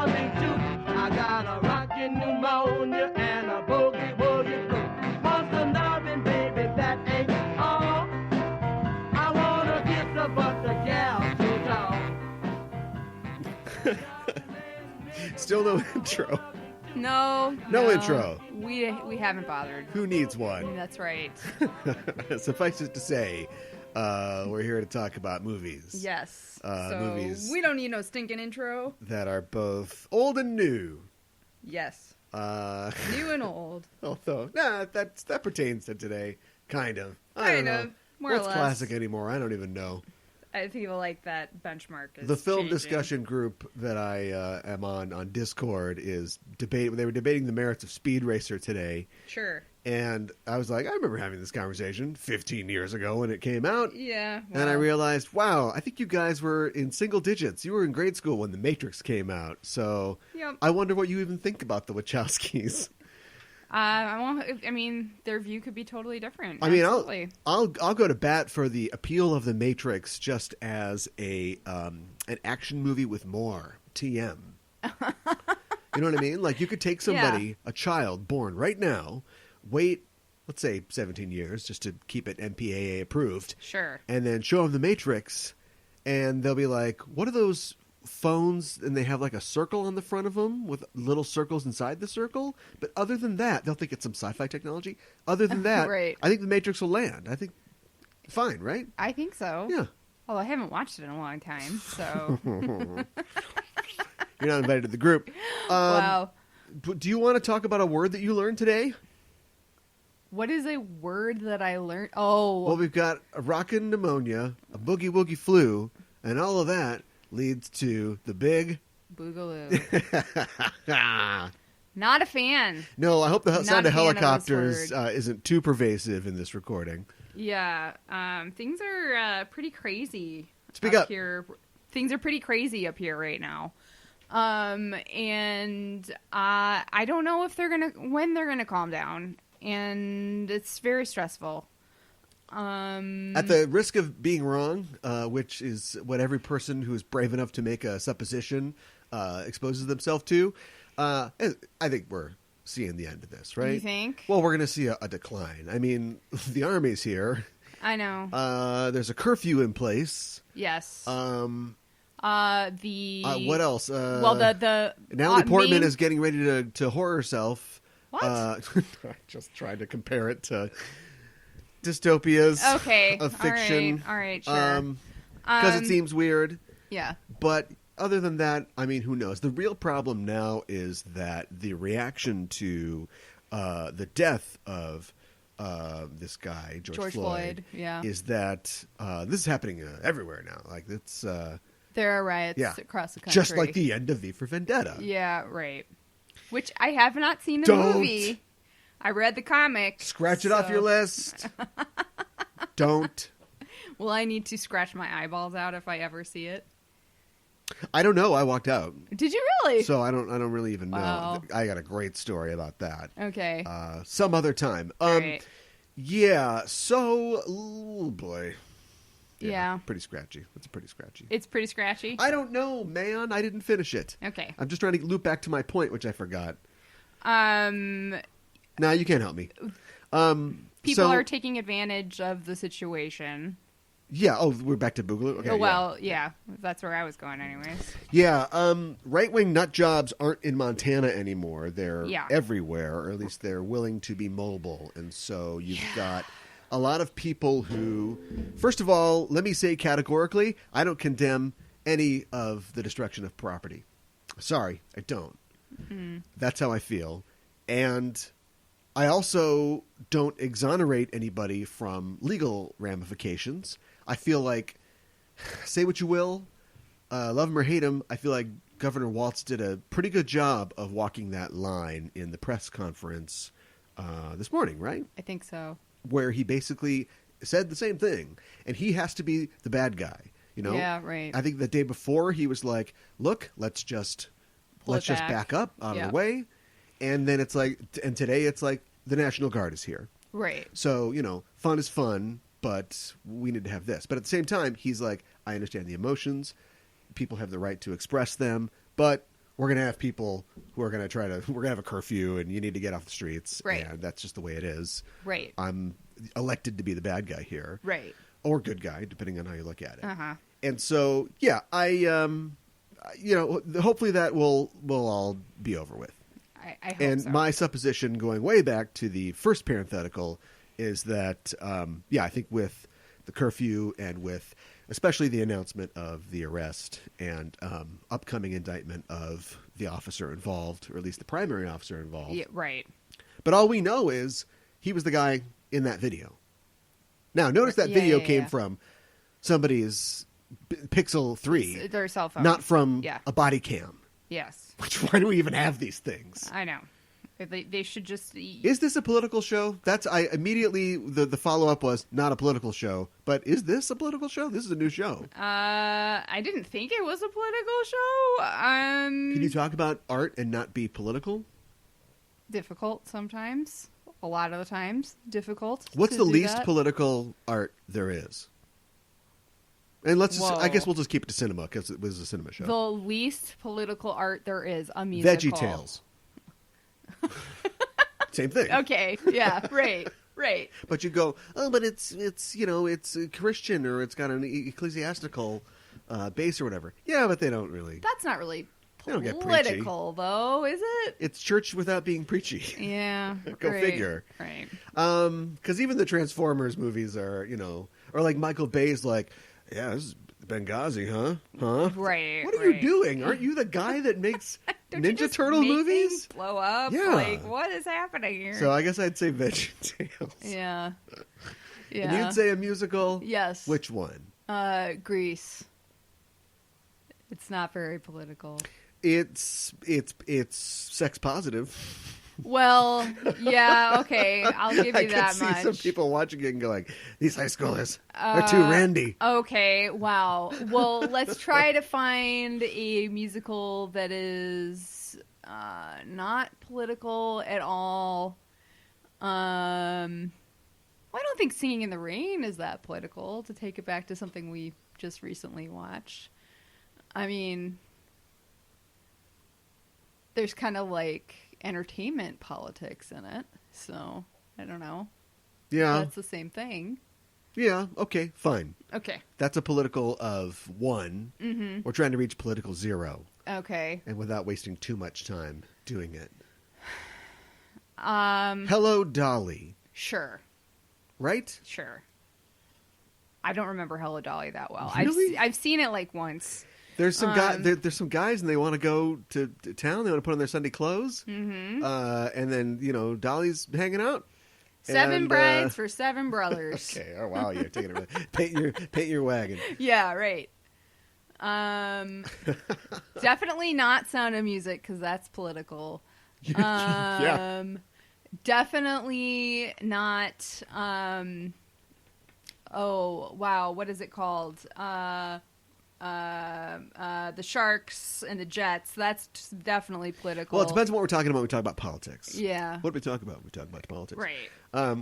lousy tooth. I got a rockin' pneumonia and a boogie-woogie flu. Monster loving, baby, that ain't all. I wanna kiss her, but the gal's too tall. Still no intro. No intro. We haven't bothered. Who needs one? That's right. Suffice it to say, we're here to talk about movies. Yes. Movies we don't need no stinking intro. that are both old and new. Yes. New and old. Although, that pertains to today. Kind of. I don't Kind know. of. More What's or less. classic anymore? I don't even know. I feel like that benchmark is The film changing. discussion group that I am on Discord is They were debating the merits of Speed Racer today. Sure. And I was like, I remember having this conversation 15 years ago when it came out. Yeah. And I realized, wow, I think you guys were in single digits. You were in grade school when The Matrix came out. So Yep. I wonder what you even think about the Wachowskis. I mean, their view could be totally different. I mean, Absolutely. I'll go to bat for the appeal of The Matrix just as an action movie with more TM. You know what I mean? Like, you could take somebody, a child born right now, wait, let's say 17 years just to keep it MPAA approved. Sure. And then show them The Matrix, and they'll be like, what are those phones? And they have like a circle on the front of them with little circles inside the circle. But other than that, they'll think it's some sci-fi technology. Other than that, Right. I think The Matrix will land. I think, fine, right? I think so. Yeah. Although I haven't watched it in a long time, so. You're not invited to the group. Wow. Do you want to talk about a word that you learned today? What is a word that I learned? Oh. Well, we've got a rockin' pneumonia, a boogie-woogie flu, and all of that leads to the big... Boogaloo. Not a fan. No, I hope the Not sound a of fan of this helicopters word. isn't too pervasive in this recording. Yeah. Things are pretty crazy Speak up. here. Things are pretty crazy up here right now. And I don't know if when they're gonna calm down, and it's very stressful. At the risk of being wrong, which is what every person who is brave enough to make a supposition exposes themselves to, I think we're seeing the end of this, right? You think? Well, we're going to see a decline. I mean, the army's here. I know. There's a curfew in place. Yes. What else? Well, the Natalie Portman main- is getting ready to whore herself. What? I just tried to compare it to dystopias of fiction. All right, sure. Because it seems weird. Yeah. But other than that, I mean, who knows? The real problem now is that the reaction to the death of this guy, George Floyd, yeah, is that this is happening everywhere now. Like, it's... there are riots across the country. Just like the end of V for Vendetta. Yeah, right. Which I have not seen the Don't. movie. I read the comic. Scratch it off your list. Don't. Will I need to scratch my eyeballs out if I ever see it? I don't know. I walked out. Did you really? So I don't really even know. Wow. I got a great story about that. Okay. Some other time. Right. Yeah. So, oh boy. Yeah. Pretty scratchy. It's pretty scratchy. It's pretty scratchy? I don't know, man. I didn't finish it. Okay. I'm just trying to loop back to my point, which I forgot. Now you can't help me. People are taking advantage of the situation. Yeah. Oh, we're back to Boogaloo? Okay. Well, yeah. That's where I was going anyways. Yeah. Right-wing nut jobs aren't in Montana anymore. They're everywhere, or at least they're willing to be mobile. And so you've got a lot of people who, first of all, let me say categorically, I don't condemn any of the destruction of property. Sorry, I don't. Mm-hmm. That's how I feel. And I also don't exonerate anybody from legal ramifications. I feel like, say what you will, love him or hate him, I feel like Governor Walz did a pretty good job of walking that line in the press conference this morning, right? I think so. Where he basically said the same thing. And he has to be the bad guy, you know? Yeah, right. I think the day before he was like, look, let's just back up out of the way. And then it's like, and today it's like, the National Guard is here. Right. So, you know, fun is fun, but we need to have this. But at the same time, he's like, I understand the emotions. People have the right to express them, but we're going to have people who are going to we're going to have a curfew and you need to get off the streets. Right. And that's just the way it is. Right. I'm elected to be the bad guy here. Right. Or good guy, depending on how you look at it. Uh-huh. And so, yeah, hopefully that will all be over with. I hope and so. my supposition going way back to the first parenthetical is that, I think with the curfew and with especially the announcement of the arrest and upcoming indictment of the officer involved, or at least the primary officer involved. Yeah, right. But all we know is he was the guy in that video. Now, notice that video came from somebody's Pixel 3. Their cell phone. Not from a body cam. Yes. Why do we even have these things? I know. They should just... Is this a political show? Immediately, the follow-up was not a political show. But is this a political show? This is a new show. I didn't think it was a political show. Can you talk about art and not be political? Difficult sometimes. A lot of the times. Difficult. What's the least political art there is? And I guess we'll just keep it to cinema because it was a cinema show. The least political art there is, a musical. Veggie Tales. Same thing. Okay. Yeah. Right. Right. But you go, but it's Christian or it's got an ecclesiastical base or whatever. Yeah, but they don't really. That's not really they don't get political, though, is it? It's church without being preachy. Yeah. Go figure. Right. Because even the Transformers movies are, or like Michael Bay's like, yeah, this is Benghazi, huh? Right. What are you doing? Aren't you the guy that makes Ninja Turtle movies? Blow up? Yeah. Like, what is happening here? So I guess I'd say Veggie Tales. Yeah. Yeah. And you'd say a musical? Yes. Which one? Grease. It's not very political. It's sex positive. Well, yeah, okay, I'll give you that much. I can see some people watching it and going, these high schoolers are too randy. Okay, wow. Well, let's try to find a musical that is not political at all. I don't think Singing in the Rain is that political, to take it back to something we just recently watched. I mean, there's kind of like entertainment politics in it, so I don't know. Yeah, that's the same thing. Yeah, okay, fine. Okay, that's a political of 1. Mm-hmm. We're trying to reach political 0. Okay, and without wasting too much time doing it. Hello, Dolly. Sure. Right? Sure. I don't remember Hello, Dolly that well. Really? I've seen it like once. There's some there's some guys and they want to go to town. They want to put on their Sunday clothes. Mm-hmm. And then, Dolly's hanging out. 7 brides for 7 brothers. Okay. Oh, wow. You're taking it. Paint your wagon. Yeah, right. Definitely not Sound of Music because that's political. Yeah. Definitely not. Oh, wow. What is it called? The Sharks and the Jets. That's definitely political. Well, it depends on what we're talking about when we talk about politics. Yeah. What do we talk about when we talk about politics? Right.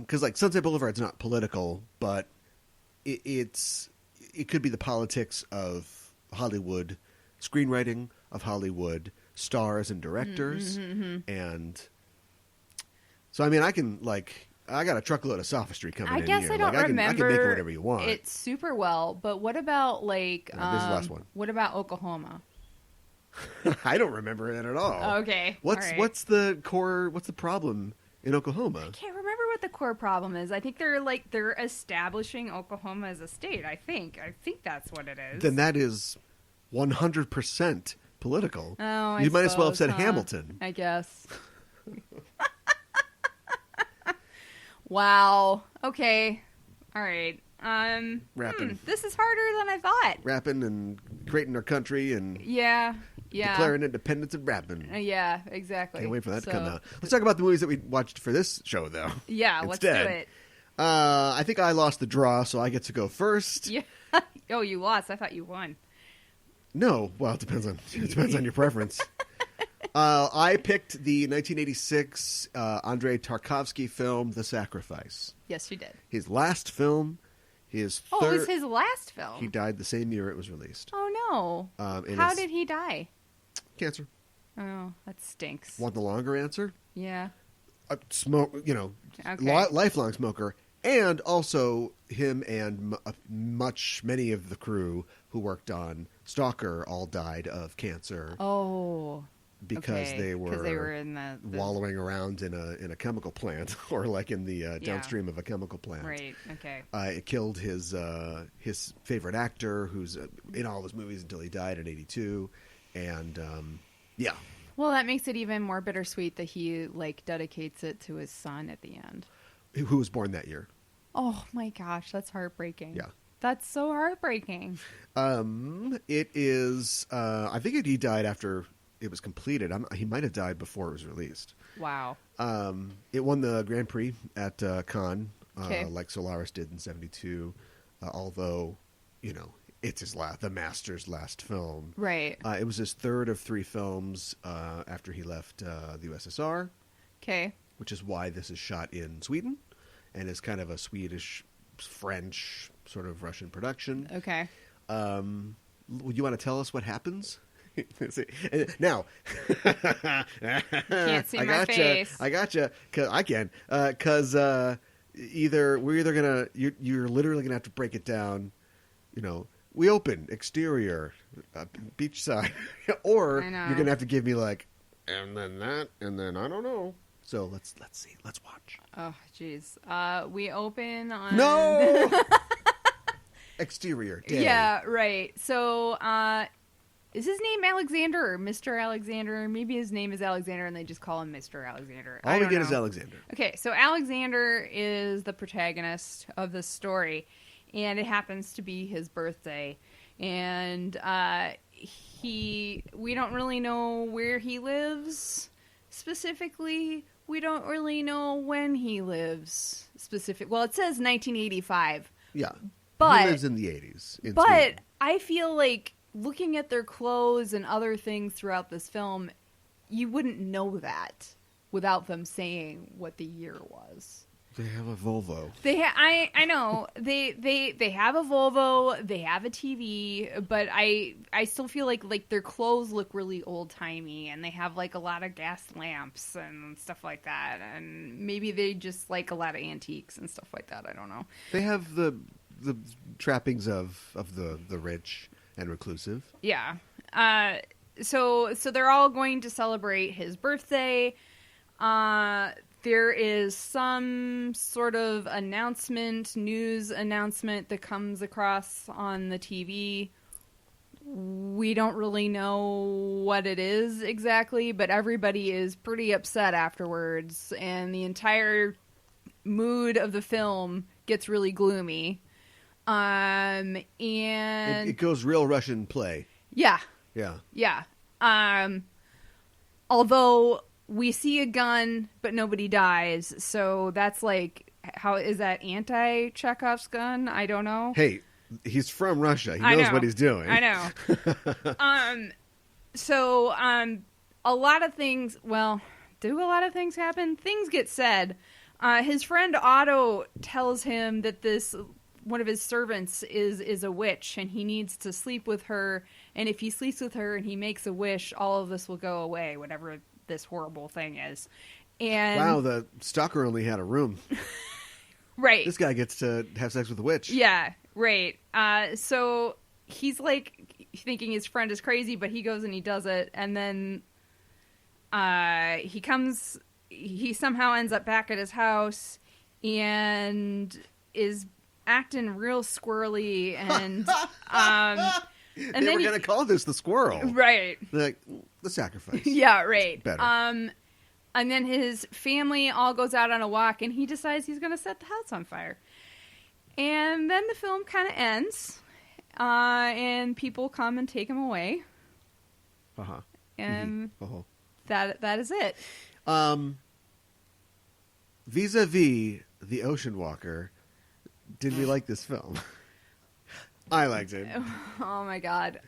Because like Sunset Boulevard's not political, but it could be the politics of Hollywood screenwriting, of Hollywood stars and directors, and so I mean I got a truckload of sophistry coming in here. I guess I don't remember. I can make it whatever you want. It's super well, but what about this is the last one. What about Oklahoma? I don't remember it at all. Okay. What's the problem in Oklahoma? I can't remember what the core problem is. I think they're establishing Oklahoma as a state. I think that's what it is. Then that is 100% political. Oh, you might as well have said Hamilton. I guess. Wow. Okay. All right. Rapping. This is harder than I thought. Rapping and creating our country and yeah. declaring independence and rapping. Yeah, exactly. Can't wait for that to come out. Let's talk about the movies that we watched for this show, though. Yeah, let's do it. I think I lost the draw, so I get to go first. Yeah. Oh, you lost. I thought you won. No. Well, it depends on your preference. I picked the 1986 Andrei Tarkovsky film, The Sacrifice. Yes, you did. His last film. It was his last film? He died the same year it was released. Oh, no. How did he die? Cancer. Oh, that stinks. Want the longer answer? Yeah. Smoke, lifelong smoker, and also him and many of the crew who worked on Stalker all died of cancer. Oh. Because they were in the wallowing around in a chemical plant, or like in the downstream of a chemical plant. Right. Okay. It killed his favorite actor, who's in all his movies until he died in '82, and yeah. Well, that makes it even more bittersweet that he dedicates it to his son at the end, who was born that year. Oh my gosh, that's heartbreaking. Yeah, that's so heartbreaking. It is. I think he died after it was completed. He might have died before it was released. Wow. It won the Grand Prix at Cannes, okay. like Solaris did in '72. Although, it's the master's last film. Right. It was his third of 3 films after he left the USSR. Okay. Which is why this is shot in Sweden, and is kind of a Swedish, French, sort of Russian production. Okay. You want to tell us what happens? Now, can't see my face. I gotcha. I can. Because you're literally gonna have to break it down. We open exterior, beachside, or you're gonna have to give me and then that, and then I don't know. So let's see. Let's watch. Oh, jeez. We open on no exterior. Day. Yeah, right. So. Is his name Alexander or Mr. Alexander? Maybe his name is Alexander and they just call him Mr. Alexander. All we get is Alexander. Okay, so Alexander is the protagonist of this story, and it happens to be his birthday. And we don't really know where he lives specifically. We don't really know when he lives specifically. Well, it says 1985. Yeah, but he lives in the 80s. But Sweden. I feel like looking at their clothes and other things throughout this film, you wouldn't know that without them saying what the year was. They have a Volvo. I know they have a Volvo. They have a TV, but I still feel like their clothes look really old timey, and they have a lot of gas lamps and stuff like that, and maybe they just like a lot of antiques and stuff like that. I don't know. They have the trappings of the rich and reclusive. Yeah. So they're all going to celebrate his birthday. There is some sort of news announcement that comes across on the TV. We don't really know what it is exactly, but everybody is pretty upset afterwards, and the entire mood of the film gets really gloomy. And it goes real Russian play. Yeah. Yeah. Yeah. Although we see a gun, but nobody dies. So that's how is that anti-Chekhov's gun? I don't know. Hey, he's from Russia. He knows what he's doing. I know. So a lot of things, do a lot of things happen? Things get said. His friend Otto tells him that one of his servants is a witch, and he needs to sleep with her, and if he sleeps with her and he makes a wish, all of this will go away, whatever this horrible thing is. And wow, the stalker only had a room. Right. This guy gets to have sex with a witch. Yeah, right. So he's thinking his friend is crazy, but he goes and he does it, and then he somehow ends up back at his house and is acting real squirrely, and they were going to call this the squirrel, right? The sacrifice. Yeah, right. Better. And then his family all goes out on a walk, and he decides he's going to set the house on fire. And then the film kind of ends, and people come and take him away. And that is it. Vis-a-vis The Ocean Walker, did we like this film? I liked it. Oh my god.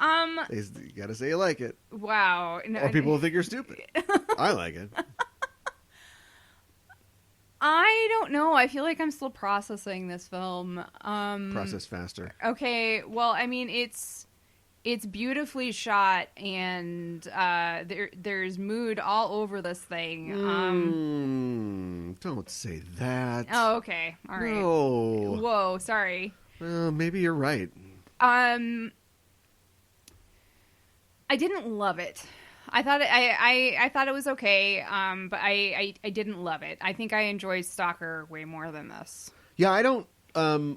You gotta say you like it. Wow. No, or people will think you're stupid. I like it. I don't know. I feel like I'm still processing this film. Process faster. Okay. Well, I mean, It's beautifully shot, and there's mood all over this thing. Don't say that. Oh, okay. All right. No. Whoa, sorry. Well, maybe you're right. I didn't love it. I thought I thought it was okay, but I didn't love it. I think I enjoyed Stalker way more than this. Yeah, I don't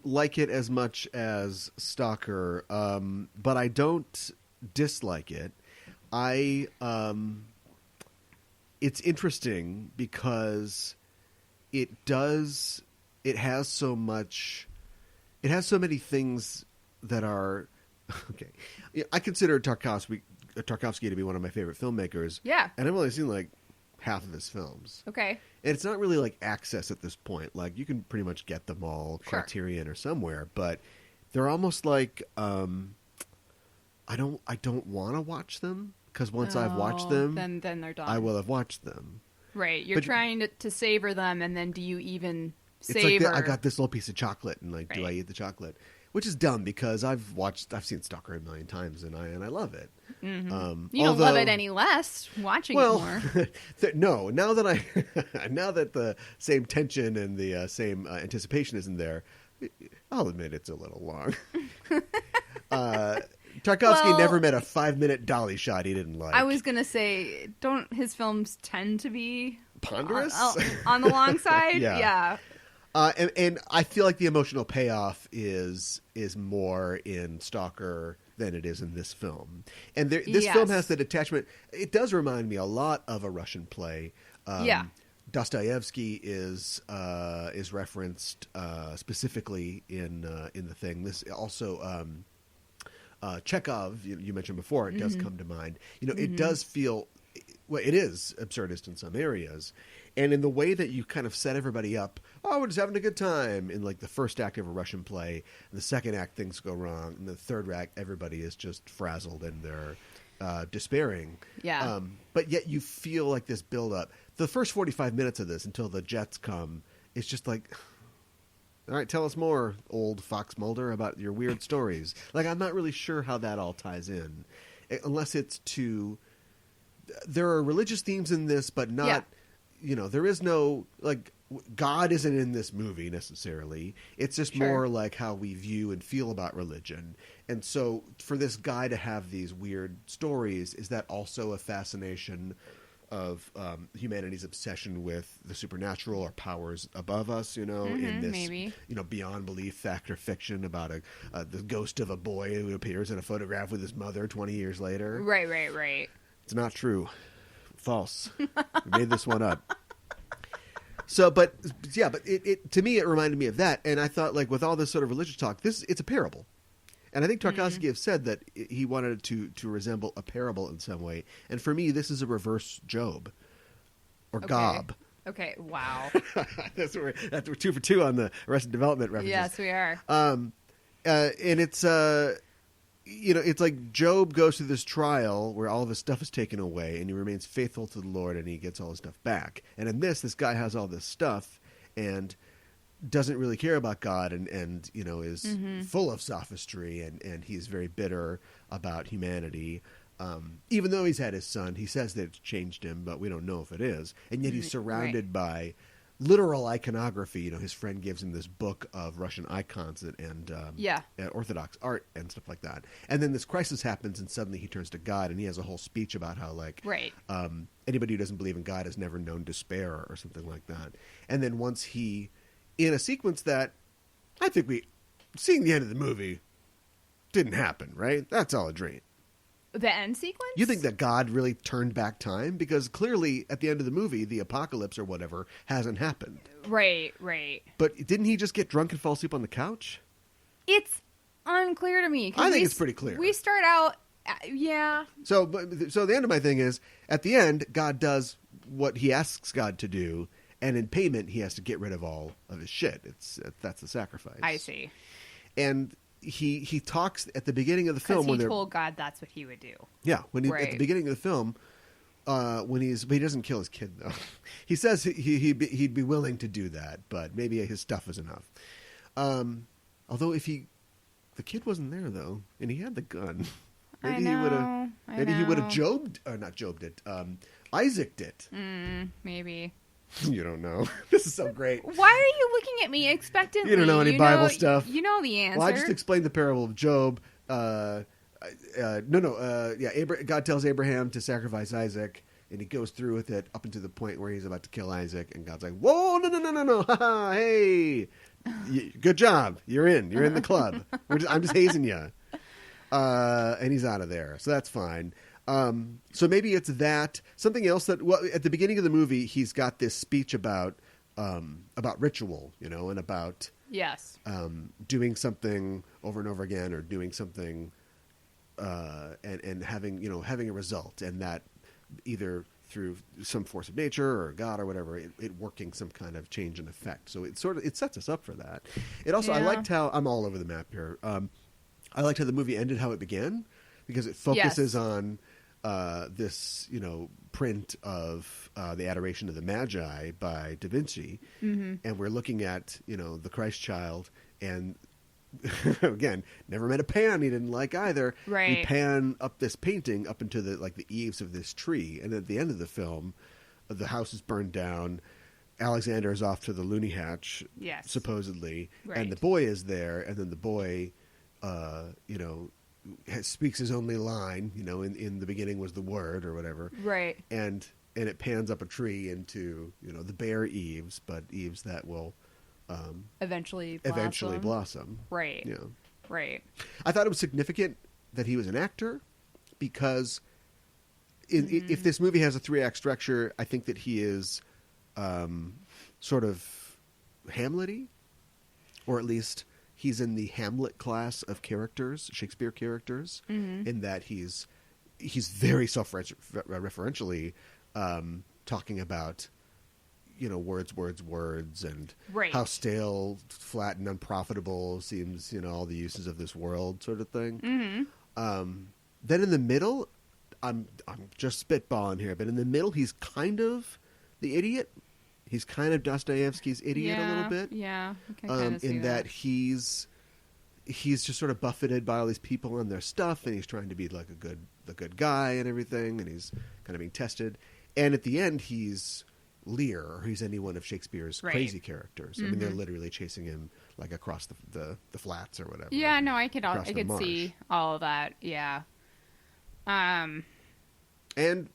like it as much as Stalker, but I don't dislike it. It's interesting because it has so many things that are okay. I consider Tarkovsky to be one of my favorite filmmakers. Yeah. And I've only seen like half of his films. Okay. And it's not really like Access at this point. Like you can pretty much get them all Criterion or somewhere, but they're almost like I don't want to watch them because once I've watched them, then they're done. I will have watched them. Right. You're trying to savor them, and then do you even savor? It's like I got this little piece of chocolate, and like, do I eat the chocolate? Which is dumb because I've seen Stalker a million times, and I love it. Mm-hmm. You don't love it any less watching it more. No, now that the same tension and the same anticipation isn't there, I'll admit it's a little long. Tarkovsky never met a 5-minute dolly shot he didn't like. I was gonna say, don't his films tend to be ponderous on the long side? Yeah. And I feel like the emotional payoff is more in Stalker than it is in this film. And this film has that attachment. It does remind me a lot of a Russian play. Dostoevsky is referenced specifically in the thing. This also Chekhov, you mentioned before, it does come to mind. It does feel, well, it is absurdist in some areas. And in the way that you kind of set everybody up, we're just having a good time in like the first act of a Russian play. In the second act, things go wrong. In the third act, everybody is just frazzled and they're despairing. Yeah. But yet you feel like this build-up. The first 45 minutes of this until the jets come, it's just like, all right, tell us more, old Fox Mulder, about your weird stories. Like, I'm not really sure how that all ties in. Unless it's there are religious themes in this, but not... Yeah. There is no, like, God isn't in this movie necessarily. It's just more like how we view and feel about religion. And so for this guy to have these weird stories, is that also a fascination of humanity's obsession with the supernatural or powers above us, in this, maybe. Beyond belief factor fiction about the ghost of a boy who appears in a photograph with his mother 20 years later? Right. It's not true. False. We made this one up. So, but it to me, it reminded me of that. And I thought, like, with all this sort of religious talk, it's a parable. And I think Tarkovsky have said that he wanted it to resemble a parable in some way. And for me, this is a reverse Job or Gob. Okay, wow. We're 2 for 2 on the Arrested Development references. Yes, we are. And it's it's like Job goes through this trial where all of his stuff is taken away and he remains faithful to the Lord and he gets all his stuff back. And in this guy has all this stuff and doesn't really care about God and is full of sophistry and he's very bitter about humanity. Even though he's had his son, he says that it's changed him, but we don't know if it is. And yet he's surrounded by literal iconography. His friend gives him this book of Russian icons and Orthodox art and stuff like that. And then this crisis happens, and suddenly he turns to God, and he has a whole speech about how, like, anybody who doesn't believe in God has never known despair or something like that. And then once he, in a sequence that I think seeing the end of the movie didn't happen, right? That's all a dream. The end sequence? You think that God really turned back time? Because clearly, at the end of the movie, the apocalypse or whatever hasn't happened. Right. But didn't he just get drunk and fall asleep on the couch? It's unclear to me. I think it's pretty clear. We start out, yeah. So the end of my thing is, at the end, God does what he asks God to do, and in payment, he has to get rid of all of his shit. That's the sacrifice. I see. And he talks at the beginning of the film because he told God that's what he would do. Yeah, at the beginning of the film, but he doesn't kill his kid though. He says he'd be willing to do that, but maybe his stuff is enough. Although the kid wasn't there though, and he had the gun. Maybe he would have. Maybe he would have not Jobed it. Isaac'd it. Maybe. You don't know. This is so great. Why are you looking at me expectantly? You don't know any Bible stuff. You know the answer. Well, I just explained the parable of Job. God tells Abraham to sacrifice Isaac, and he goes through with it up until the point where he's about to kill Isaac, and God's like, "Whoa, no, hey, good job, you're in the club. I'm just hazing you," and he's out of there, so that's fine. So maybe it's that. Something else that, well, at the beginning of the movie, he's got this speech about ritual, and about doing something over and over again, or doing something and having a result, and that either through some force of nature or God or whatever, it working some kind of change and effect. So it sets us up for that. It also, I liked how, I'm all over the map here. I liked how the movie ended, how it began, because it focuses on this, print of the Adoration of the Magi by Da Vinci, and we're looking at, the Christ child, and again, never met a pan he didn't like either. Right. We pan up this painting up into the eaves of this tree, and at the end of the film, the house is burned down. Alexander is off to the loony hatch, supposedly, and the boy is there, and then the boy, speaks his only line, in the beginning was the word or whatever. Right. And it pans up a tree into, the bare eaves, but eaves that will eventually blossom. Right. Yeah. Right. I thought it was significant that he was an actor, because if this movie has a 3-act structure, I think that he is sort of Hamlet-y, or at least he's in the Hamlet class of characters, Shakespeare characters, in that he's very self-referentially talking about, words, and how stale, flat, and unprofitable seems, all the uses of this world, sort of thing. Then in the middle, I'm just spitballing here, but in the middle, he's kind of the idiot. He's kind of Dostoevsky's idiot a little bit. Yeah, I can kind of see that he's just sort of buffeted by all these people and their stuff, and he's trying to be like the good guy and everything, and he's kind of being tested. And at the end, he's Lear, or he's any one of Shakespeare's crazy characters. I mean, they're literally chasing him like across the flats or whatever. Yeah, no, I could see all of that. Yeah. And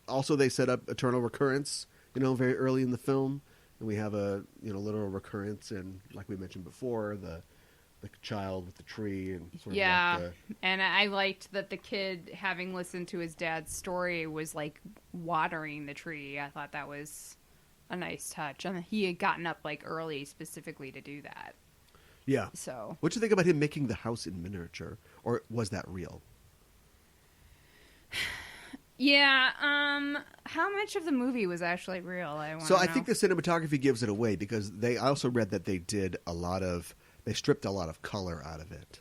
also they set up eternal recurrence, very early in the film. And we have a literal recurrence, and like we mentioned before, the child with the tree, and sort of and I liked that the kid, having listened to his dad's story, was like watering the tree. I thought that was a nice touch, and he had gotten up like early specifically to do that. Yeah. So, what do you think about him making the house in miniature, or was that real? Yeah, how much of the movie was actually real? I think the cinematography gives it away, because I also read that they stripped a lot of color out of it.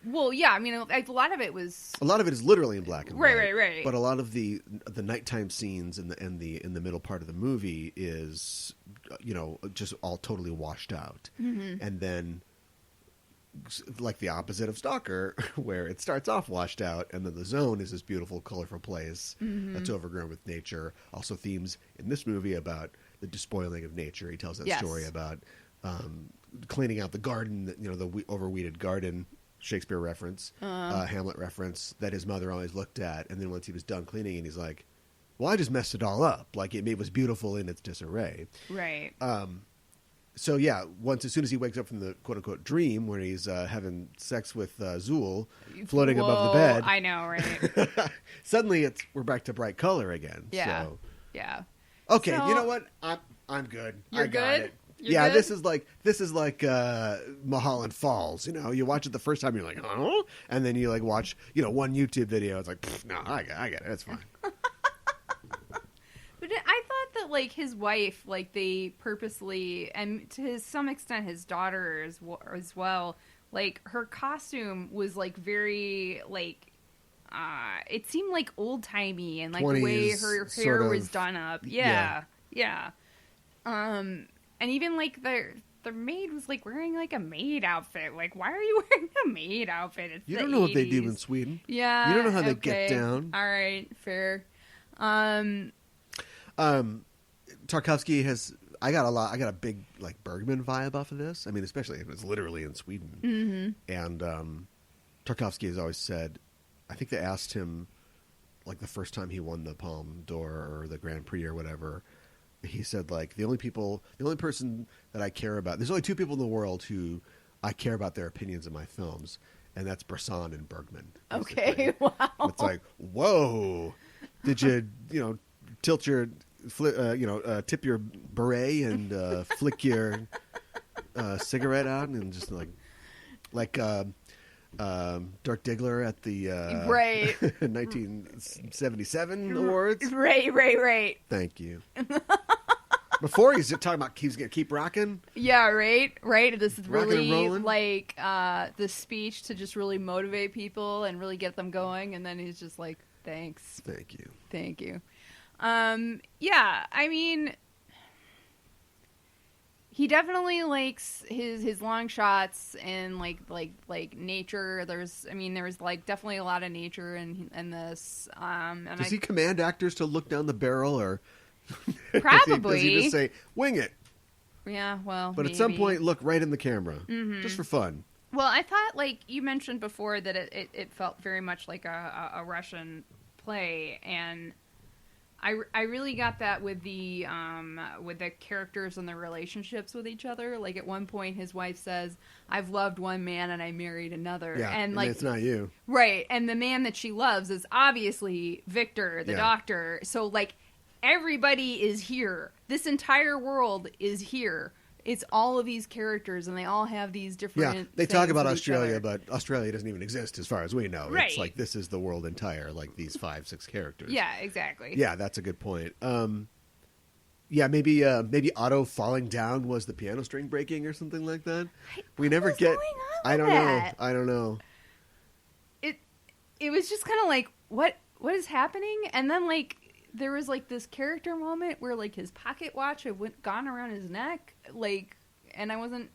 Well, yeah, I mean, a lot of it is literally in black and white. Right. But a lot of the nighttime scenes in the middle part of the movie is, just all totally washed out. And then, like the opposite of Stalker, where it starts off washed out, and then the zone is this beautiful, colorful place that's overgrown with nature. Also themes in this movie about the despoiling of nature. He tells that story about cleaning out the garden, the overweeded garden, Shakespeare reference, Hamlet reference, that his mother always looked at. And then once he was done cleaning it, he's like, well, I just messed it all up. Like, it was beautiful in its disarray. Right. So yeah, as soon as he wakes up from the quote unquote dream where he's having sex with Zool floating above the bed, I know, right? Suddenly we're back to bright color again. Yeah, so. Yeah. Okay, you know what? I'm good. You're I got good? it. You're good? This is like Mulholland Falls. You watch it the first time, you're like, oh, and then you like watch one YouTube video. It's like, no, I get it. It's fine. But I thought that, like, his wife, like, they purposely, and to some extent his daughter as well, like, her costume was, like, very, like, it seemed, like, old-timey, and, like, the way her hair was done up. Yeah. And even, like, the maid was like wearing like a maid outfit. Like, why are you wearing a maid outfit? It's you the don't know 80s. what they do in Sweden. Yeah, you don't know how they get down. All right, fair. Tarkovsky has. I got a big like Bergman vibe off of this. I mean, especially if it's literally in Sweden. And Tarkovsky has always said, I think they asked him, like the first time he won the Palme d'Or or the Grand Prix or whatever, he said like the only person that I care about. There's only two people in the world who I care about their opinions in my films, and that's Bresson and Bergman. Okay, wow. It's like, whoa! Did you tilt your tip your beret and flick your cigarette out and just like Dirk Diggler at the right 1977 awards. Right. Thank you. Before he's talking about he's gonna keep rocking. Yeah, right. This is really rolling. like the speech to just really motivate people and really get them going, and then he's just like, "Thanks, thank you." Yeah, I mean, he definitely likes his long shots and like nature. There was like definitely a lot of nature in this. And does he command actors to look down the barrel, or probably does he just say wing it? Yeah, well, but maybe. At some point, look right in the camera, just for fun. Well, I thought, like you mentioned before, that it felt very much like a Russian play, and I really got that with the characters and their relationships with each other. Like at one point, his wife says, "I've loved one man and I married another." Yeah, and like it's not you, right? And the man that she loves is obviously Victor, the doctor. So like everybody is here. This entire world is here. It's all of these characters, and they all have these different. Yeah, they talk about Australia, but Australia doesn't even exist as far as we know. Right. It's like this is the world entire, like these 5-6 characters. Yeah, exactly. Yeah, that's a good point. Yeah, maybe Otto falling down was the piano string breaking or something like that. We never get. I don't know. It was just kind of like what is happening, and then like. There was like this character moment where like his pocket watch had gone around his neck, like, and I don't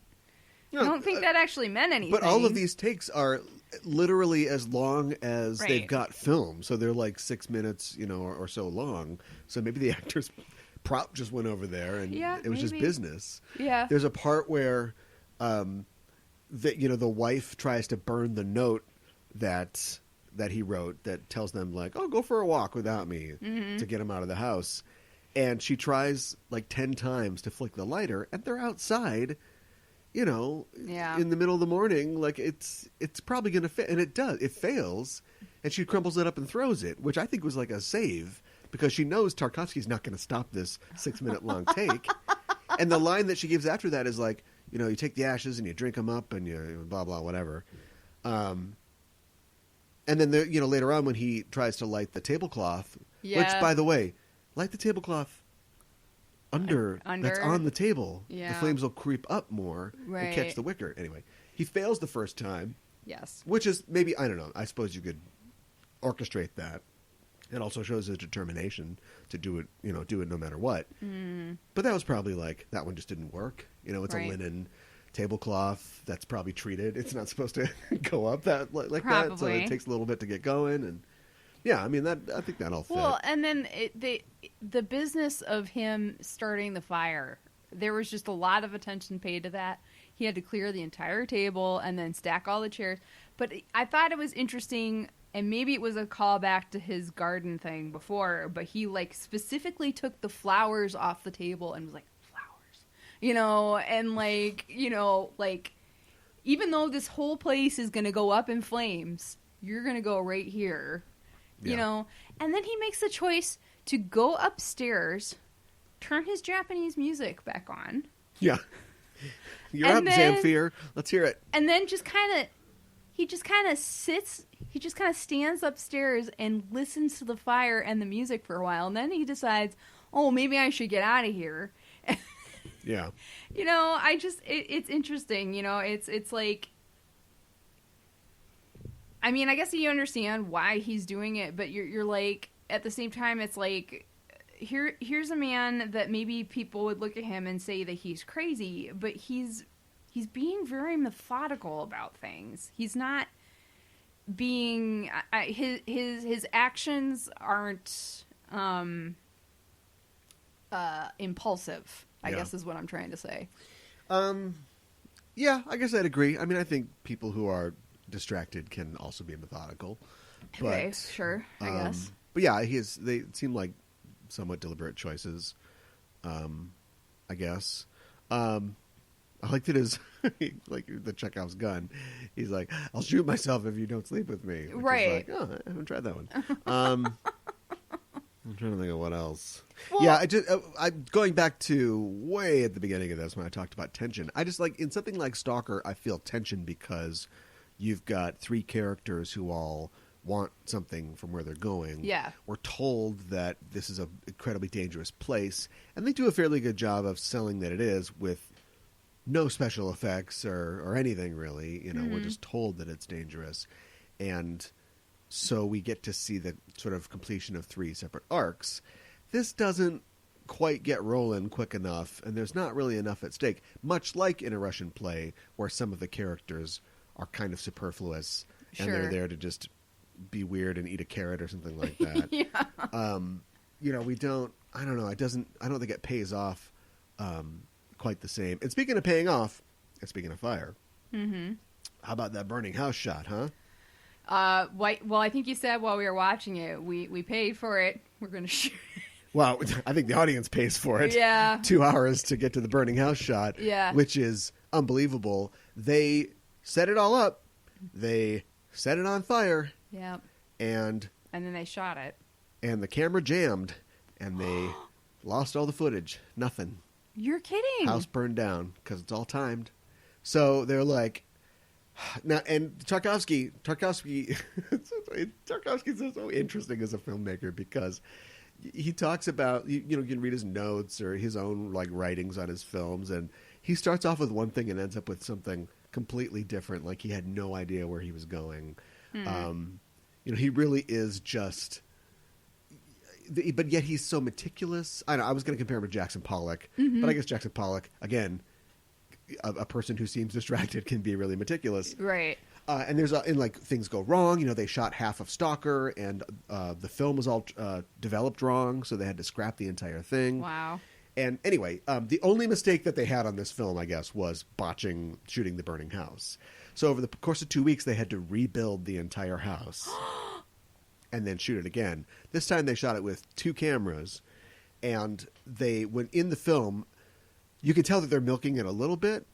think that actually meant anything. But all of these takes are literally as long as they've got film, so they're like 6 minutes, or so long. So maybe the actor's prop just went over there, and it was just business. Yeah. There's a part where, the wife tries to burn the note that he wrote that tells them like, "Oh, go for a walk without me," to get him out of the house. And she tries like 10 times to flick the lighter, and they're outside, in the middle of the morning. Like it's probably going to fit, and it does. It fails, and she crumbles it up and throws it, which I think was like a save because she knows Tarkovsky's not going to stop this 6-minute long take. And the line that she gives after that is like, you take the ashes and you drink them up and you blah blah whatever. And then later on when he tries to light the tablecloth, which by the way, light the tablecloth under that's on the table. Yeah. The flames will creep up more and catch the wicker. Anyway, he fails the first time. Yes. Which is maybe, I don't know, I suppose you could orchestrate that. It also shows his determination to do it, do it no matter what. But that was probably like, that one just didn't work. It's a linen tablecloth that's probably treated. It's not supposed to go up that that, so it takes a little bit to get going. And yeah, I mean I think that all fit. Well, and then the business of him starting the fire, there was just a lot of attention paid to that. He had to clear the entire table and then stack all the chairs. But I thought it was interesting, and maybe it was a callback to his garden thing before, but he like specifically took the flowers off the table and was like, and like, even though this whole place is going to go up in flames, you're going to go right here, and then he makes the choice to go upstairs, turn his Japanese music back on. Yeah. You're up, Zamfir. Let's hear it. And then he just kind of stands upstairs and listens to the fire and the music for a while. And then he decides, oh, maybe I should get out of here. Yeah. It's interesting, it's like, I mean, I guess you understand why he's doing it, but you're like, at the same time, it's like, here's a man that maybe people would look at him and say that he's crazy, but he's being very methodical about things. He's not being his actions aren't impulsive, I guess is what I'm trying to say. Yeah, I guess I'd agree. I mean, I think people who are distracted can also be methodical. But, okay, sure, I guess. But yeah, they seem like somewhat deliberate choices, I guess. I liked it as, like, the Chekhov's gun. He's like, I'll shoot myself if you don't sleep with me. Which right. is like, I haven't tried that one. I'm trying to think of what else. Well, yeah, going back to way at the beginning of this when I talked about tension. I just like, in something like Stalker, I feel tension because you've got three characters who all want something from where they're going. Yeah. We're told that this is an incredibly dangerous place, and they do a fairly good job of selling that it is with no special effects or anything really. You know, we're just told that it's dangerous. And so we get to see the sort of completion of three separate arcs. This doesn't quite get rolling quick enough, and there's not really enough at stake, much like in a Russian play where some of the characters are kind of superfluous and they're there to just be weird and eat a carrot or something like that. Yeah. You know, I don't know, I don't think it pays off quite the same. And speaking of paying off, and speaking of fire, how about that burning house shot, huh? Well, I think you said while we were watching it, we paid for it. We're going to shoot it. Well, I think the audience pays for it. Yeah. 2 hours to get to the burning house shot. Yeah. Which is unbelievable. They set it all up. They set it on fire. Yep. And then they shot it. And the camera jammed. And they lost all the footage. Nothing. You're kidding. House burned down because it's all timed. So they're like, now, and Tarkovsky is so interesting as a filmmaker because he talks about, you can read his notes or his own like writings on his films, and he starts off with one thing and ends up with something completely different. Like he had no idea where he was going. He really is just, but yet he's so meticulous. I know I was going to compare him to Jackson Pollock, but I guess Jackson Pollock, again, a person who seems distracted can be really meticulous. Right. And things go wrong. You know, they shot half of Stalker, and the film was all developed wrong, so they had to scrap the entire thing. Wow. And anyway, the only mistake that they had on this film, I guess, was botching shooting the burning house. So over the course of 2 weeks, they had to rebuild the entire house and then shoot it again. This time they shot it with 2 cameras, and when in the film, you can tell that they're milking it a little bit.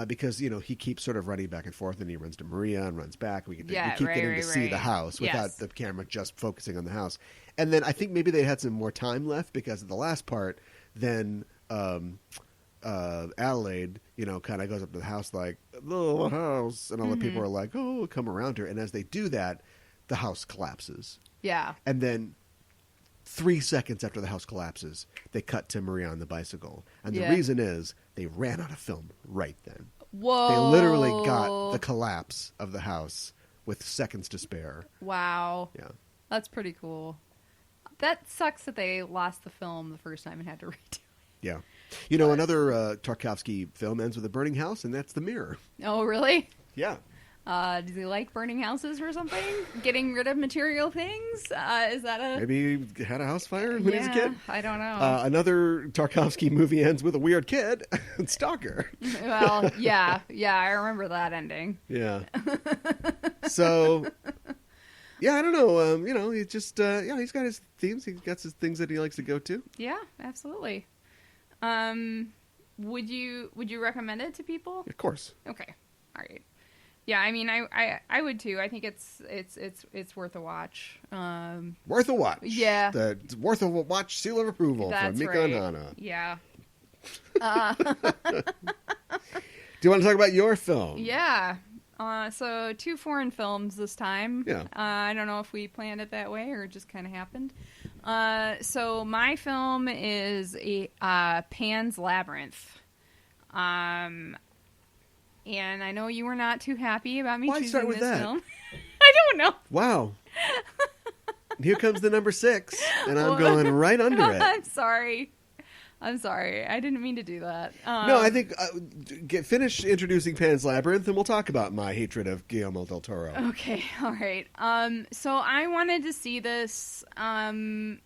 Because he keeps sort of running back and forth, and he runs to Maria and runs back. We keep getting to see the house without the camera just focusing on the house. And then I think maybe they had some more time left because of the last part. Then Adelaide, kind of goes up to the house like, "Oh, house," and all the people are like, "Oh, come around her." And as they do that, the house collapses. Yeah. And then 3 seconds after the house collapses, they cut to Maria on the bicycle. And the reason is they ran out of film right then. Whoa. They literally got the collapse of the house with seconds to spare. Wow. Yeah. That's pretty cool. That sucks that they lost the film the first time and had to redo it. Yeah. Another Tarkovsky film ends with a burning house, and that's The Mirror. Oh, really? Yeah. Does he like burning houses or something? Getting rid of material things? Is that a... Maybe he had a house fire when he was a kid? I don't know. Another Tarkovsky movie ends with a weird kid. Stalker. Well, yeah, I remember that ending. Yeah. So, yeah, I don't know. He just, he's got his themes. He's got his things that he likes to go to. Yeah, absolutely. Would you recommend it to people? Of course. Okay. All right. Yeah, I mean, I would too. I think it's worth a watch. Worth a watch. Yeah. The worth a watch seal of approval from Mika and Hana. Yeah. Do you want to talk about your film? Yeah. So 2 foreign films this time. Yeah. I don't know if we planned it that way or it just kind of happened. So my film is Pan's Labyrinth. And I know you were not too happy about me choosing this film. I don't know. Wow. Here comes the number 6, and I'm going right under it. I'm sorry. I didn't mean to do that. No, I think finish introducing Pan's Labyrinth, and we'll talk about my hatred of Guillermo del Toro. Okay, all right. So I wanted to see this. I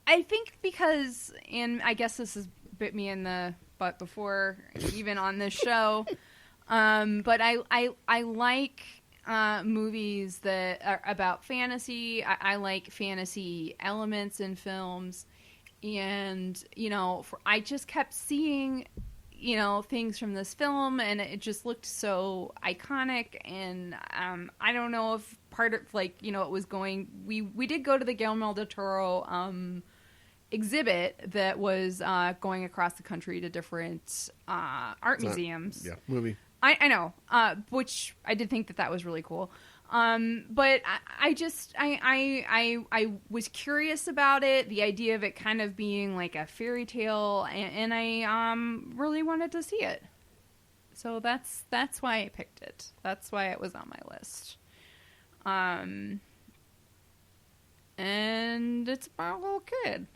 think because, and I guess this has bit me in the butt before, even on this show. But I like movies that are about fantasy. I like fantasy elements in films. And, I just kept seeing, things from this film, and it just looked so iconic. And I don't know if part of, it was going... We did go to the Guillermo del Toro exhibit that was going across the country to different art museums. Movie. I know, which I did think that was really cool. But I was curious about it, the idea of it kind of being like a fairy tale, and I really wanted to see it. So that's why I picked it. That's why it was on my list. And it's about a little kid.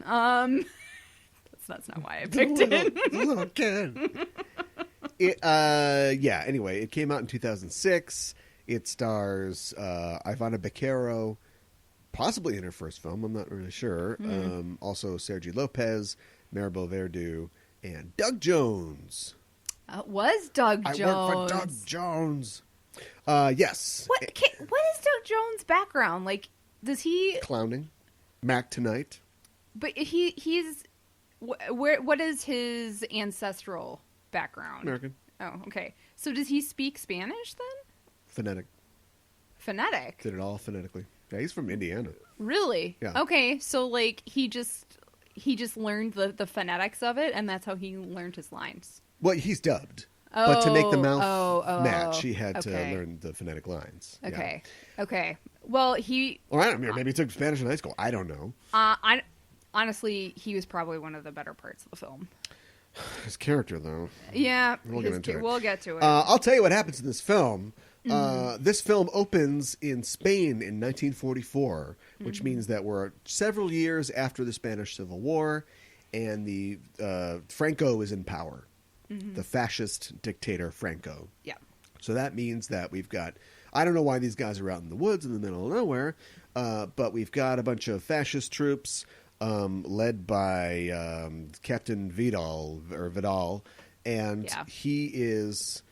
That's not why I picked it. Little kid. Anyway, it came out in 2006. It stars Ivana Baquero, possibly in her first film. I'm not really sure. Also, Sergi Lopez, Maribel Verdú, and Doug Jones. Was Doug Jones? I work for Doug Jones. Yes. What is Doug Jones' background? Like, does he... Clowning. Mac Tonight. But he's... What is his ancestral background? American. Oh, okay. So does he speak Spanish then? Phonetic? Did it all phonetically. Yeah, he's from Indiana. Really? Yeah. Okay, so he just learned the phonetics of it, and that's how he learned his lines. Well, he's dubbed. But to make the mouth match, he had to learn the phonetic lines. Okay. Yeah. Okay. Well, Or I don't know. Maybe he took Spanish in high school. I don't know. Honestly, he was probably one of the better parts of the film. His character, though. Yeah. We'll get into it. We'll get to it. I'll tell you what happens in this film. This film opens in Spain in 1944, which means that we're several years after the Spanish Civil War, and the Franco is in power. The fascist dictator Franco. Yeah. So that means that we've got... I don't know why these guys are out in the woods in the middle of nowhere, but we've got a bunch of fascist troops led by Captain Vidal, and he is...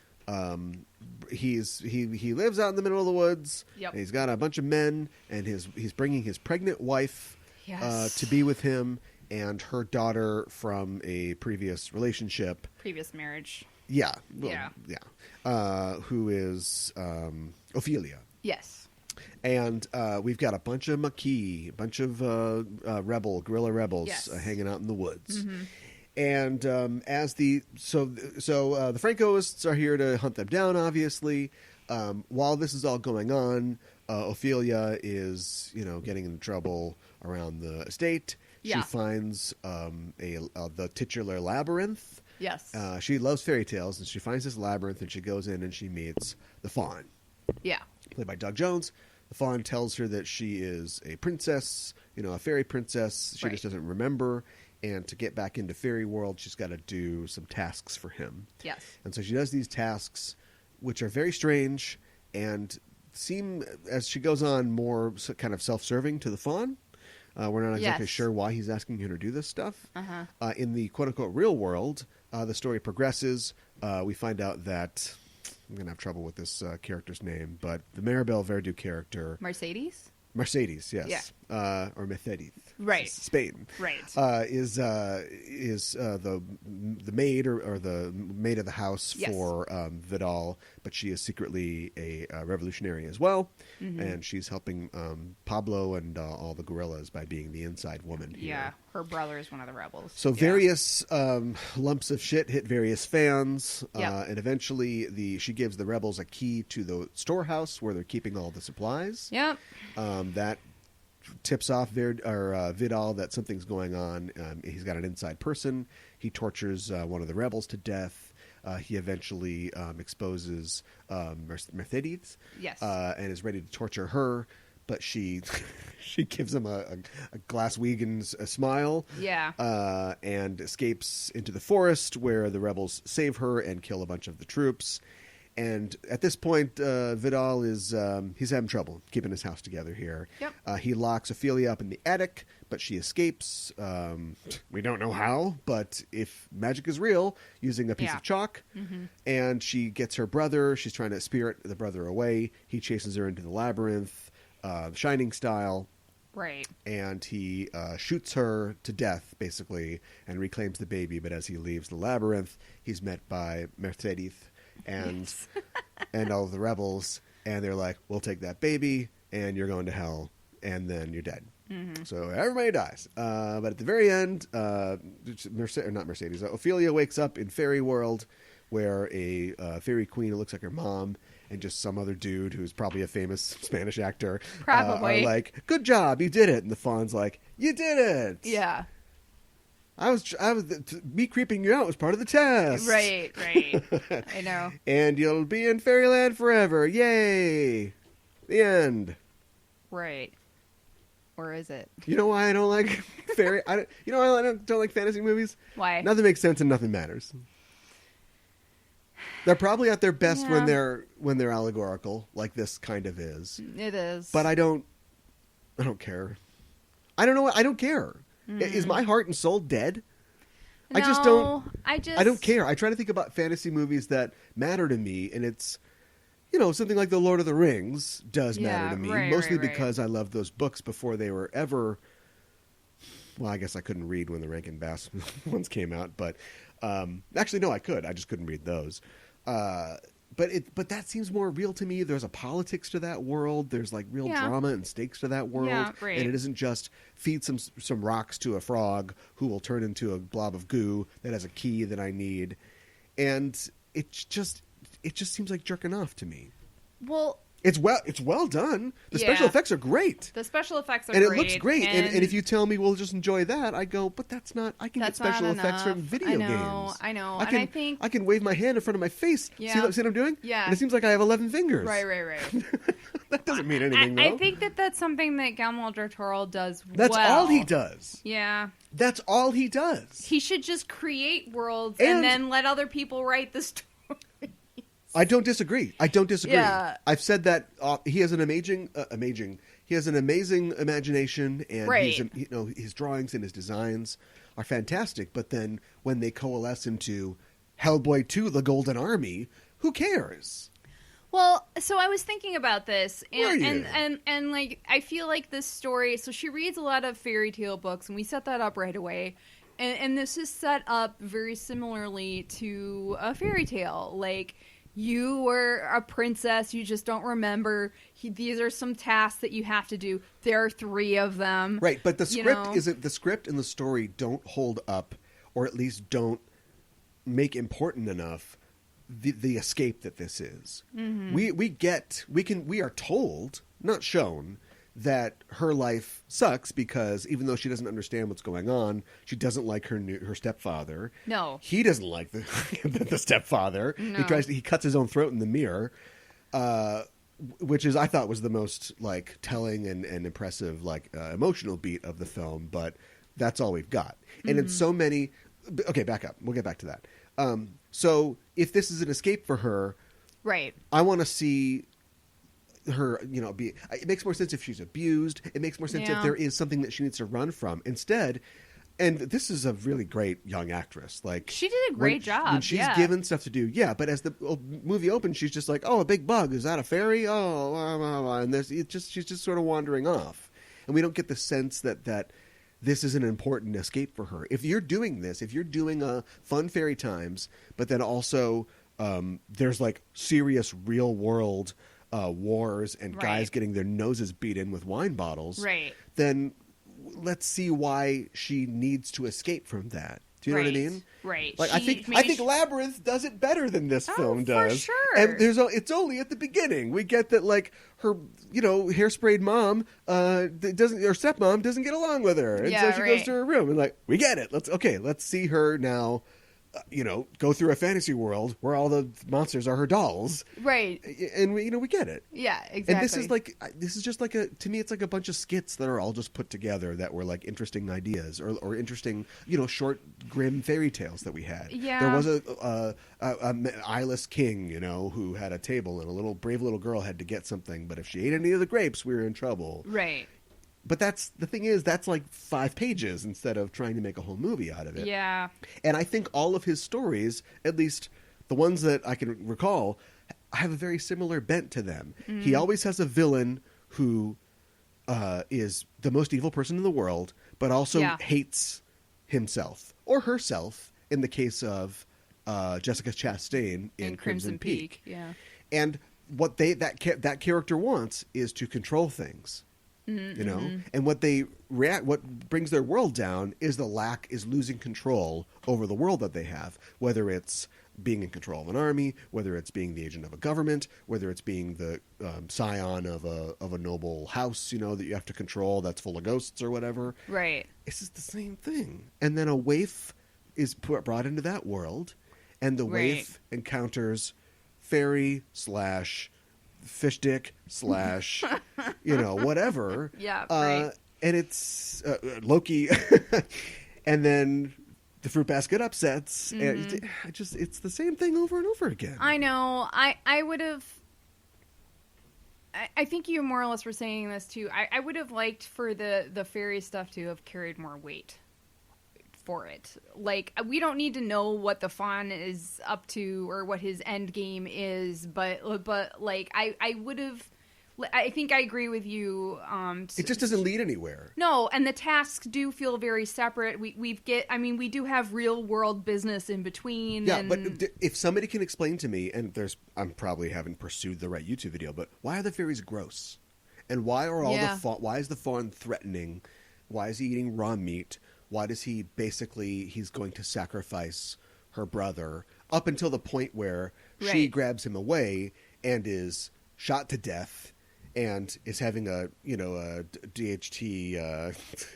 he lives out in the middle of the woods. Yep. And he's got a bunch of men, and he's bringing his pregnant wife to be with him, and her daughter from a previous marriage. Yeah. Well, yeah. Who is Ophelia. Yes. And we've got a bunch of Maquis, a bunch of guerrilla rebels hanging out in the woods. And as the Francoists are here to hunt them down, obviously. While this is all going on, Ophelia is, getting into trouble around the estate. Yeah. She finds the titular Labyrinth. Yes. She loves fairy tales, and she finds this labyrinth, and she goes in and she meets the Faun. Yeah. Played by Doug Jones. The Faun tells her that she is a princess, a fairy princess. She just doesn't remember. And to get back into fairy world, she's got to do some tasks for him. Yes. And so she does these tasks, which are very strange and seem, as she goes on, more kind of self-serving to the Faun. We're not exactly sure why he's asking her to do this stuff. In the quote-unquote real world, the story progresses. We find out that... I'm going to have trouble with this character's name, but the Maribel Verdú character... Mercedes, yes. Yeah. Or Mercedes. Right. Spain. Right. Is the maid or the maid of the house for Vidal, but she is secretly a revolutionary as well, and she's helping Pablo and all the guerrillas by being the inside woman here. Yeah, her brother is one of the rebels. So various lumps of shit hit various fans, and eventually she gives the rebels a key to the storehouse where they're keeping all the supplies. Yep. That tips off Vidal that something's going on. He's got an inside person. He tortures one of the rebels to death. He eventually exposes Mercedes, and is ready to torture her. but she she gives him a Glaswegian smile. Yeah. And escapes into the forest where the rebels save her and kill a bunch of the troops. And at this point, Vidal is he's having trouble keeping his house together here. Yep. He locks Ophelia up in the attic, but she escapes. We don't know how, but if magic is real, using a piece of chalk. Mm-hmm. And she gets her brother. She's trying to spirit the brother away. He chases her into the labyrinth, Shining style. Right. And he shoots her to death, basically, and reclaims the baby. But as he leaves the labyrinth, he's met by Mercedes and and all the rebels, and they're like, we'll take that baby, and you're going to hell, and then you're dead. Mm-hmm. So everybody dies. But at the very end, Ophelia wakes up in fairy world, where a fairy queen who looks like her mom and just some other dude who's probably a famous Spanish actor probably are like, good job, you did it. And the fawn's like, you did it. Yeah. I was me creeping you out was part of the test. Right. I know. And you'll be in fairyland forever. Yay. The end. Right. Or is it? You know why I don't like fairy? You know why I don't like fantasy movies? Why? Nothing makes sense and nothing matters. They're probably at their best when they're allegorical, like this kind of is. It is. But I don't care. I don't know what I don't care. Is my heart and soul dead? No, I don't care. I try to think about fantasy movies that matter to me, and it's, something like The Lord of the Rings does matter to me, mostly because I loved those books before they were ever. Well, I guess I couldn't read when the Rankin Bass ones came out, but actually, no, I could. I just couldn't read those. But that seems more real to me. There's a politics to that world. There's like real drama and stakes to that world. Yeah, right. And it isn't just feed some rocks to a frog who will turn into a blob of goo that has a key that I need. And it just seems like jerking off to me. Well, it's well done. The special effects are great. The special effects are great. And it looks great. And if you tell me we'll just enjoy that, I go, but that's not. I can get special effects from video games. I know. I can wave my hand in front of my face. Yeah. See what I'm doing? Yeah. And it seems like I have 11 fingers. Right. That doesn't mean anything, though. I think that's something that Guillermo del Toro does That's all he does. Yeah. That's all he does. He should just create worlds and then let other people write the story. I don't disagree. Yeah. I've said that he has an amazing imagination, and his drawings and his designs are fantastic. But then when they coalesce into Hellboy 2: The Golden Army, who cares? Well, so I was thinking about this, and like I feel like this story. So she reads a lot of fairy tale books, and we set that up right away. And this is set up very similarly to a fairy tale, like. You were a princess. You just don't remember. These are some tasks that you have to do. There are 3 of them. Right, but the script and the story don't hold up, or at least don't make important enough the escape that this is. Mm-hmm. We are told, not shown, that her life sucks because even though she doesn't understand what's going on, she doesn't like her stepfather. No, he doesn't like the stepfather. No. He cuts his own throat in the mirror, which I thought was the most like telling and impressive emotional beat of the film. But that's all we've got, and it's so many. Okay, back up. We'll get back to that. So if this is an escape for her, right? I want to see her, it makes more sense if she's abused. It makes more sense if there is something that she needs to run from. Instead, and this is a really great young actress. Like she did a great job. When she's given stuff to do, but as the movie opens, she's just like, "Oh, a big bug. Is that a fairy? Oh," and she's just sort of wandering off, and we don't get the sense that this is an important escape for her. If you're doing this, if you're doing fun fairy times, but then also there's like serious real world. Wars and guys getting their noses beat in with wine bottles, then let's see why she needs to escape from that. Do you know what I mean? Right. Like I think Labyrinth does it better than this film does. For sure. And it's only at the beginning we get that like her hairsprayed mom or stepmom doesn't get along with her, and so she goes to her room and like we get it. Let's see her now go through a fantasy world where all the monsters are her dolls. Right. And we get it. Yeah, exactly. And this is just like to me, it's like a bunch of skits that are all just put together that were like interesting ideas or interesting, short, grim fairy tales that we had. Yeah. There was a eyeless king, who had a table and a brave little girl had to get something, but if she ate any of the grapes, we were in trouble. Right. But that's like 5 pages instead of trying to make a whole movie out of it. Yeah. And I think all of his stories, at least the ones that I can recall, have a very similar bent to them. Mm. He always has a villain who is the most evil person in the world, but also hates himself or herself in the case of Jessica Chastain in Crimson Peak. Yeah. And what that character wants is to control things. Mm-hmm. And what brings their world down is losing control over the world that they have, whether it's being in control of an army, whether it's being the agent of a government, whether it's being the scion of a noble house, that you have to control that's full of ghosts or whatever. Right. It's just the same thing. And then a waif is brought into that world, and the waif encounters fairy / fish dick / whatever. Yeah, right. And it's Loki, and then the fruit basket upsets. Mm-hmm. And it's the same thing over and over again. I know. I would have. I think you more or less were saying this too. I would have liked for the fairy stuff to have carried more weight for it. Like, we don't need to know what the fawn is up to or what his end game is, but like I would have. I think I agree with you. It just doesn't lead anywhere. No, and the tasks do feel very separate. We do have real world business in between. Yeah, but if somebody can explain to me, and I'm probably haven't pursued the right YouTube video, but why are the fairies gross? And why are why is the fawn threatening? Why is he eating raw meat? Why does he's going to sacrifice her brother up until the point where she grabs him away and is shot to death and is having a DHT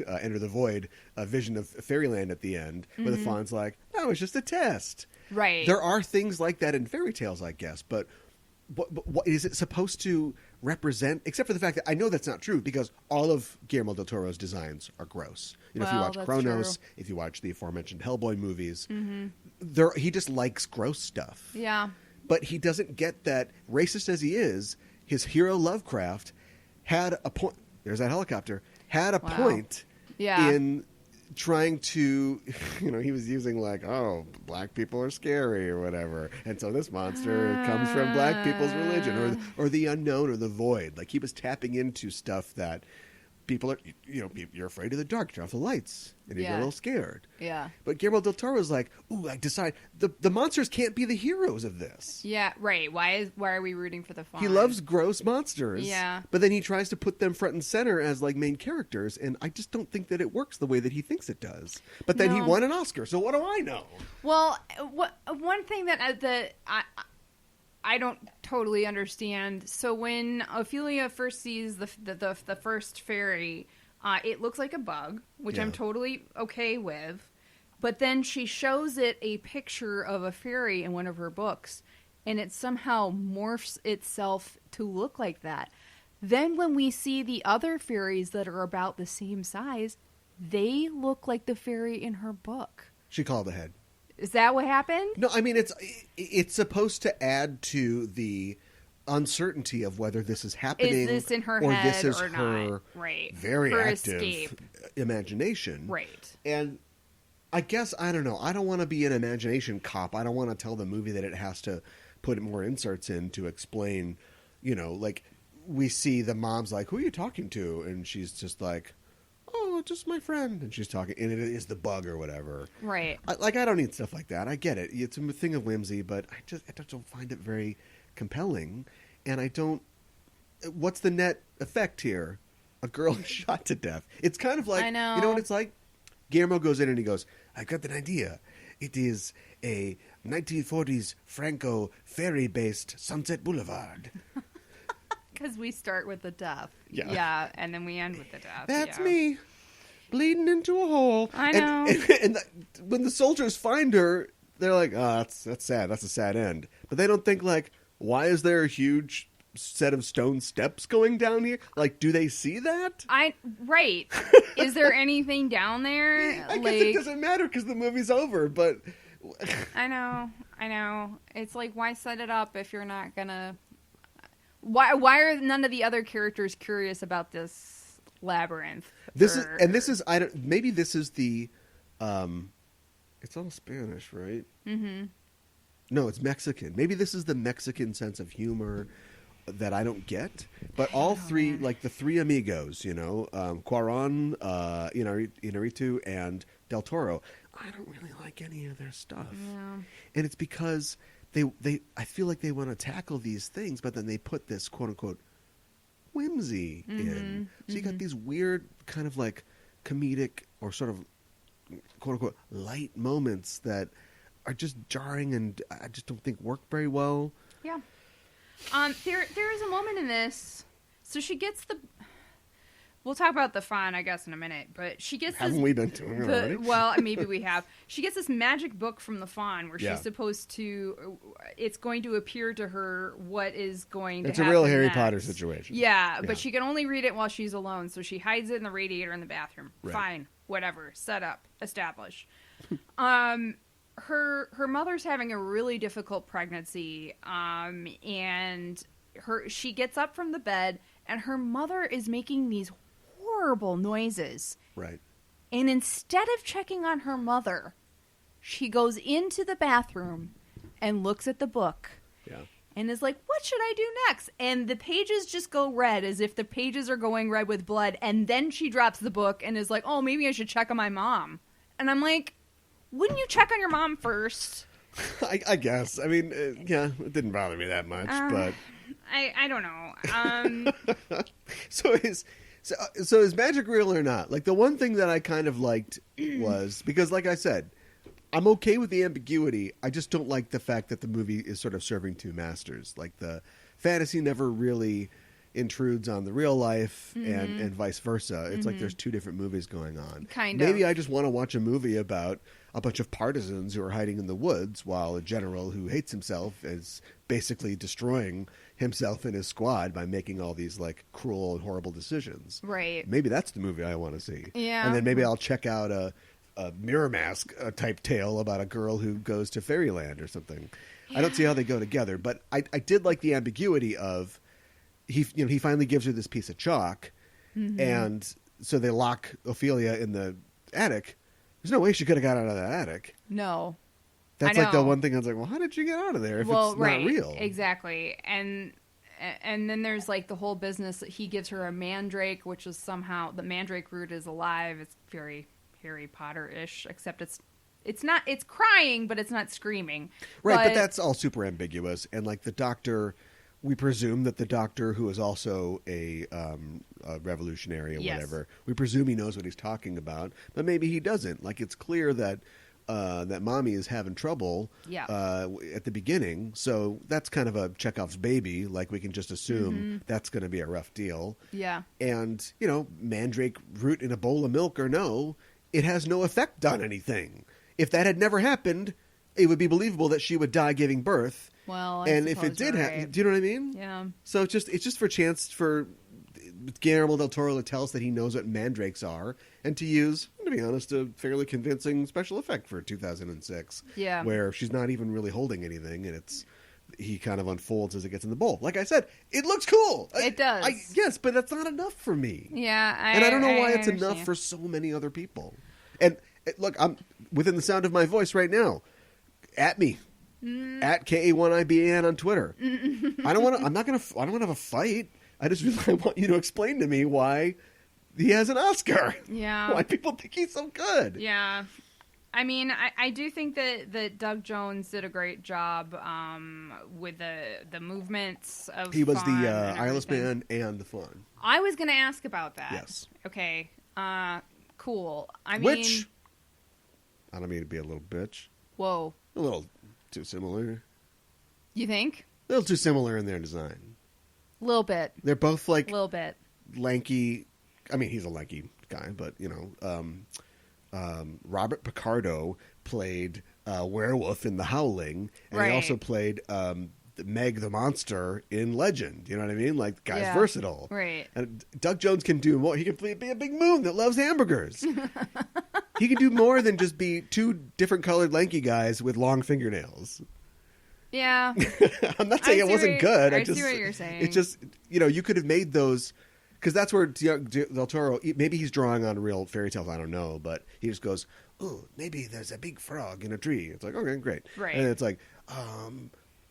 Enter the Void vision of fairyland at the end where the fawn's like, no, it's just a test. Right. There are things like that in fairy tales, I guess, but what is it supposed to represent, except for the fact that I know that's not true because all of Guillermo del Toro's designs are gross. If you watch Kronos, if you watch the aforementioned Hellboy movies, he just likes gross stuff. Yeah. But he doesn't get that, racist as he is, his hero Lovecraft had a point. There's that helicopter. Had a point in trying to, he was using like, oh, black people are scary or whatever. And so this monster comes from black people's religion or the unknown or the void. Like he was tapping into stuff that people are, you're afraid of the dark, turn off the lights, and you get a little scared. Yeah. But Guillermo del Toro was like, ooh, I decide the monsters can't be the heroes of this. Yeah, right. Why are we rooting for the fawn? He loves gross monsters. Yeah. But then he tries to put them front and center as like main characters, and I just don't think that it works the way that he thinks it does. But then he won an Oscar, so what do I know? Well, one thing that I don't totally understand. So when Ophelia first sees the first fairy, it looks like a bug, which I'm totally okay with. But then she shows it a picture of a fairy in one of her books, and it somehow morphs itself to look like that. Then when we see the other fairies that are about the same size, they look like the fairy in her book. She called ahead. Is that what happened? No, I mean, it's supposed to add to the uncertainty of whether this is happening. Is this in her or head this is or her not? Right. Very her active escape. Imagination. Right. And I guess, I don't know, I don't want to be an imagination cop. I don't want to tell the movie that it has to put more inserts in to explain, like we see the mom's like, who are you talking to? And she's just like, oh, just my friend. And she's talking, and it is the bug or whatever. Right. I don't need stuff like that. I get it. It's a thing of whimsy, but I just don't find it very compelling. And I don't... What's the net effect here? A girl shot to death. It's kind of like... I know. You know what it's like? Guillermo goes in and he goes, I've got an idea. It is a 1940s Franco fairy-based Sunset Boulevard. Because we start with the death. Yeah. And then we end with the death. That's me. Bleeding into a hole. I know. And when the soldiers find her, they're like, oh, that's sad. That's a sad end. But they don't think like, why is there a huge set of stone steps going down here? Like, do they see that? Right. Is there anything down there? I guess it doesn't matter because the movie's over, but... I know. It's like, why set it up if you're not gonna... Why are none of the other characters curious about this labyrinth? Maybe this is the... it's all Spanish, right? Mm-hmm. No, it's Mexican. Maybe this is the Mexican sense of humor that I don't get. But all three, like the three amigos, Cuarón, Inarritu, and Del Toro, I don't really like any of their stuff. Yeah. And it's because I feel like they want to tackle these things, but then they put this quote unquote whimsy in. So you got these weird kind of like comedic or sort of quote unquote light moments that are just jarring and I just don't think work very well. Yeah. There is a moment in this. So she gets we'll talk about the fawn, I guess, in a minute. But she gets Haven't we been doing it already? Well, maybe we have. She gets this magic book from the fawn where she's supposed to... It's going to appear to her what is going to happen. It's a real Harry next. Potter situation. Yeah, but she can only read it while she's alone. So she hides it in the radiator in the bathroom. Right. Fine. Whatever. Set up. Establish. Her mother's having a really difficult pregnancy. And she gets up from the bed and her mother is making these horrible noises. Right. And instead of checking on her mother, she goes into the bathroom and looks at the book. Yeah. And is like, what should I do next? And the pages just go red as if the pages are going red with blood. And then she drops the book and is like, oh, maybe I should check on my mom. And I'm like, wouldn't you check on your mom first? I guess. I mean, it didn't bother me that much, but... I don't know. So is magic real or not? Like, the one thing that I kind of liked was, because like I said, I'm okay with the ambiguity. I just don't like the fact that the movie is sort of serving two masters. Like, the fantasy never really intrudes on the real life and vice versa. It's like there's two different movies going on. Maybe I just want to watch a movie about a bunch of partisans who are hiding in the woods while a general who hates himself is basically destroying himself and his squad by making all these like cruel and horrible decisions. Right. Maybe that's the movie I want to see. Yeah. And then maybe I'll check out a Mirror Mask type tale about a girl who goes to fairyland or something. Yeah. I don't see how they go together, but I did like the ambiguity of he finally gives her this piece of chalk, and so they lock Ophelia in the attic. There's no way she could have got out of that attic. No. That's like the one thing I was like, well, how did you get out of there if it's not real? Exactly. And then there's like the whole business that he gives her a mandrake, which is somehow the mandrake root is alive. It's very Harry Potter-ish, except it's crying, but it's not screaming. Right, but that's all super ambiguous. And like the doctor, we presume that the doctor, who is also a revolutionary or whatever, we presume he knows what he's talking about, but maybe he doesn't. Like, it's clear that mommy is having trouble at the beginning, so that's kind of a Chekhov's baby. Like, we can just assume that's going to be a rough deal. Yeah. And, mandrake root in a bowl of milk or no, it has no effect on anything. If that had never happened, it would be believable that she would die giving birth. Well, and if it did happen, do you know what I mean? Yeah. So it's just for chance for Guillermo del Toro to tell us that he knows what mandrakes are, and to use, to be honest, a fairly convincing special effect for 2006. Yeah. Where she's not even really holding anything, and he kind of unfolds as it gets in the bowl. Like I said, it looks cool. It does. Yes, but that's not enough for me. Yeah. I don't know why it's enough for so many other people. And look, I'm within the sound of my voice right now. At me. At KA1IBAN on Twitter. I don't want to have a fight. I just really want you to explain to me why he has an Oscar. Yeah. Why people think he's so good. Yeah. I mean, I do think that Doug Jones did a great job with the movements of He was Fawn the and eyeless everything. man and the Fawn. I was going to ask about that. Yes. Okay. Cool. Which, I don't mean to be a little bitch. Whoa. A little too similar. You think? A little too similar in their design. A little bit. They're both like... A little bit. Lanky... I mean, he's a lanky guy, but, Robert Picardo played werewolf in The Howling, and he also played Meg the Monster in Legend. You know what I mean? Like, the guy's versatile. Right. And Doug Jones can do more. He can be a big moon that loves hamburgers. He can do more than just be two different colored lanky guys with long fingernails. Yeah. I'm not saying it wasn't good. I see what you're saying. It's just, you could have made those, because that's where Del Toro, maybe he's drawing on real fairy tales, I don't know, but he just goes, oh, maybe there's a big frog in a tree. It's like, okay, great. Right. And it's like,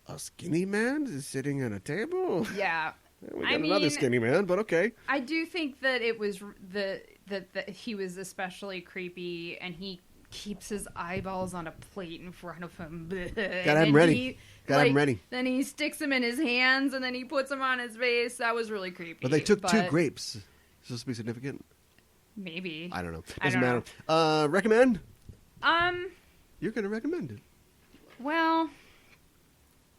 a skinny man is sitting at a table? Yeah. We got another skinny man, but okay. I do think that it was that he was especially creepy, and he keeps his eyeballs on a plate in front of him. Gotta have him ready. Got him ready. Then he sticks them in his hands, and then he puts them on his face. That was really creepy. But they took 2 grapes. Is this supposed to be significant? Maybe. I don't know. Doesn't matter. Recommend? You're going to recommend it. Well,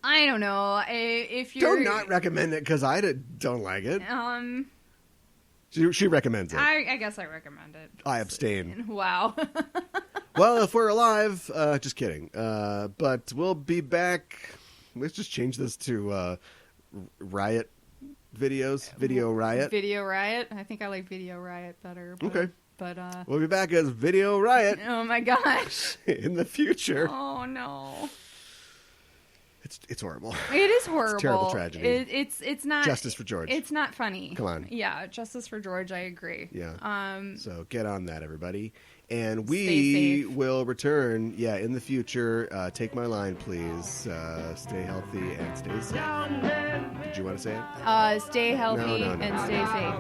I don't know. If you're... Do not recommend it, because I don't like it. She recommends it. I guess I recommend it. I abstain. Wow. Well, if we're alive, just kidding. But we'll be back. Let's just change this to Riot videos. Video Riot. Video Riot. I think I like Video Riot better. But, okay. But we'll be back as Video Riot. Oh my gosh. In the future. Oh no. It's horrible. It is horrible. It's a terrible tragedy. It's not Justice for George. It's not funny. Come on. Yeah, Justice for George. I agree. Yeah. So get on that, everybody. And we will return, in the future. Take my line, please. Stay healthy and stay safe. Did you want to say it? Stay healthy and stay safe.